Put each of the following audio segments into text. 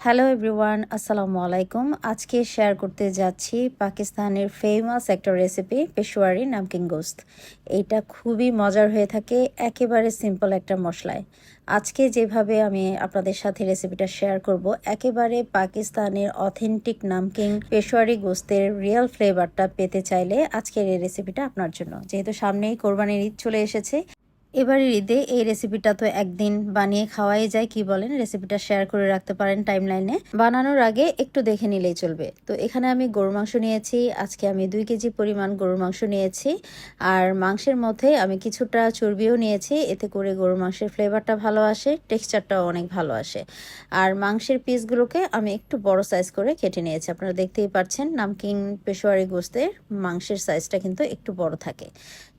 Hello everyone, আসসালামু আলাইকুম। আজকে শেয়ার করতে যাচ্ছি পাকিস্তানের ফেমাস একটা রেসিপি, পেশোয়ারি নামকিন গোস্ত। এইটা খুবই মজার হয়ে থাকে, একেবারে সিম্পল একটা মশলায়। আজকে যেভাবে আমি আপনাদের সাথে রেসিপিটা শেয়ার করব, একেবারে পাকিস্তানের অথেন্টিক নামকিন পেশোয়ারি গোস্তের রিয়েল ফ্লেভারটা পেতে চাইলে আজকের এই রেসিপিটা আপনার জন্য। যেহেতু সামনেই কোরবানির ঈদ চলে এসেছে, এবারের ঈদে এই রেসিপিটা তো একদিন বানিয়ে খাওয়াই যায়, কি বলেন? রেসিপিটা শেয়ার করে রাখতে পারেন টাইমলাইনে। বানানোর আগে একটু দেখে নিলেই চলবে। তো এখানে আমি গরুর মাংস নিয়েছি। আজকে আমি 2 কেজি পরিমাণ গরুর মাংস নিয়েছি। আর মাংসের মধ্যে আমি কিছুটা চর্বিও নিয়েছি, এতে করে গরুর মাংসের ফ্লেভারটা ভালো আসে, টেক্সচারটাও অনেক ভালো আসে। আর মাংসের পিসগুলোকে আমি একটু বড় সাইজ করে কেটে নিয়েছি। আপনারা দেখতেই পাচ্ছেন নামকিন পেশোয়ারি গোস্তের মাংসের সাইজটা কিন্তু একটু বড় থাকে।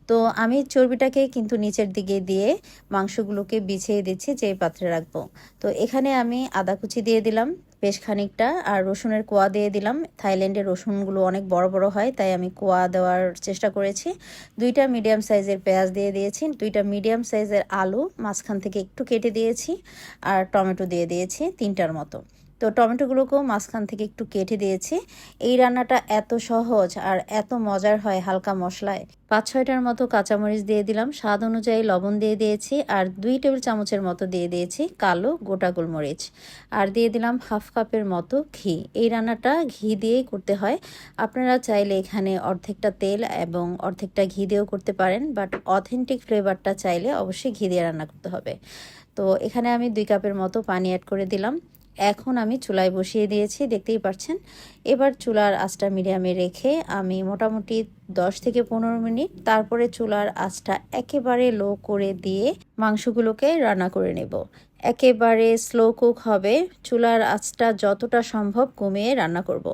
তো আমি চর্বিটাকে কিন্তু নিচের দিকে দিয়ে মাংসগুলোকে বিছিয়ে দিচ্ছি যে পাত্রে রাখবো। তো এখানে আমি আদা কুচি দিয়ে দিলাম বেশ খানিকটা, আর রসুনের কোয়া দিয়ে দিলাম। থাইল্যান্ডের রসুনগুলো অনেক বড় বড় হয়, তাই আমি কোয়া দেওয়ার চেষ্টা করেছি। 2টা মিডিয়াম সাইজের পেঁয়াজ দিয়ে দিয়েছি, 2টা মিডিয়াম সাইজের আলু মাঝখান থেকে একটু কেটে দিয়েছি, আর টমেটো দিয়ে দিয়েছি 3টার মতো। তো টমেটোগুলোকেও মাঝখান থেকে একটু কেটে দিয়েছি। এই রান্নাটা এত সহজ আর এত মজার হয় হালকা মশলায়। 5-6টার মতো কাঁচামরিচ দিয়ে দিলাম, স্বাদ অনুযায়ী লবণ দিয়ে দিয়েছি, আর 2 টেবিল চামচের মতো দিয়ে দিয়েছি কালো গোটা গোলমরিচ, আর দিয়ে দিলাম হাফ কাপের মতো ঘি। এই রান্নাটা ঘি দিয়েই করতে হয়। আপনারা চাইলে এখানে অর্ধেকটা তেল এবং অর্ধেকটা ঘি দিয়েও করতে পারেন, বাট অথেন্টিক ফ্লেভারটা চাইলে অবশ্যই ঘি দিয়ে রান্না করতে হবে। তো এখানে আমি 2 কাপের মতো পানি অ্যাড করে দিলাম। এখন আমি চুলায় বসিয়ে দিয়েছি, দেখতেই পাচ্ছেন। এবার চুলার আঁচটা মিডিয়ামে রেখে আমি মোটামুটি 10 থেকে 15 মিনিট তারপরে চুলার আঁচটা একেবারে লো করে দিয়ে মাংসগুলোকে রান্না করে নেব। একেবারে স্লো কুক হবে, চুলার আঁচটা যতটা সম্ভব কমিয়ে রান্না করব।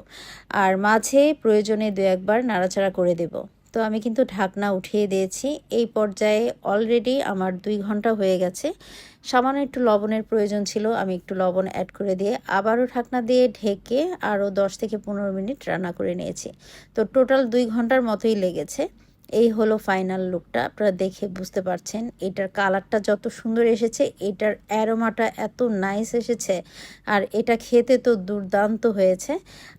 আর মাঝে প্রয়োজনে 2-1বার নাড়াচাড়া করে দেব। তো আমি কিন্তু ঢাকনা উঠিয়ে দিয়েছি। এই পর্যায়ে অলরেডি আমার 2 ঘন্টা হয়ে গেছে। সামান্য একটু লবণের প্রয়োজন ছিল, আমি একটু লবণ অ্যাড করে দিয়ে আবারও ঢাকনা দিয়ে ঢেকে আরও 10 থেকে 15 মিনিট রান্না করে নিয়েছি। তো টোটাল 2 ঘন্টার মতোই লেগেছে। এই হলো ফাইনাল লুকটা, আপনারা দেখে বুঝতে পারছেন। এটার কালারটা যত সুন্দর এসেছে, এটার অ্যারোমাটা এত নাইস এসেছে, আর এটা খেতে তো দুর্দান্ত হয়েছে।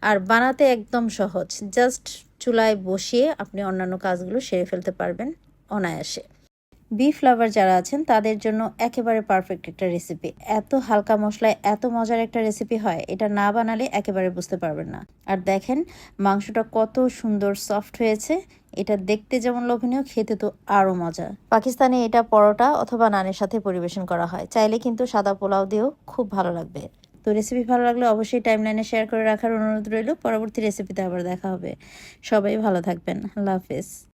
আর বানাতে একদম সহজ, জাস্ট চুলায় বসিয়ে আপনি অন্যান্য কাজগুলো সেরে ফেলতে পারবেন অনায়াসে। বিফ লাভার যারা আছেন তাদের জন্য একেবারে পারফেক্ট একটা রেসিপি। এত হালকা মশলায় এত মজার একটা রেসিপি হয়, এটা না বানালে একেবারে বুঝতে পারবেন না। আর দেখেন মাংসটা কত সুন্দর সফট হয়েছে। এটা দেখতে যেমন লোভনীয়, খেতে তো আরও মজা। পাকিস্তানে এটা পরোটা অথবা নানের সাথে পরিবেশন করা হয়, চাইলে কিন্তু সাদা পোলাও দিয়েও খুব ভালো লাগবে। তো রেসিপি ভালো লাগলে অবশ্যই টাইমলাইনে শেয়ার করে রাখার অনুরোধ রইল। পরবর্তী রেসিপিতে আবার দেখা হবে। সবাই ভালো থাকবেন। আল্লাহ হাফেজ।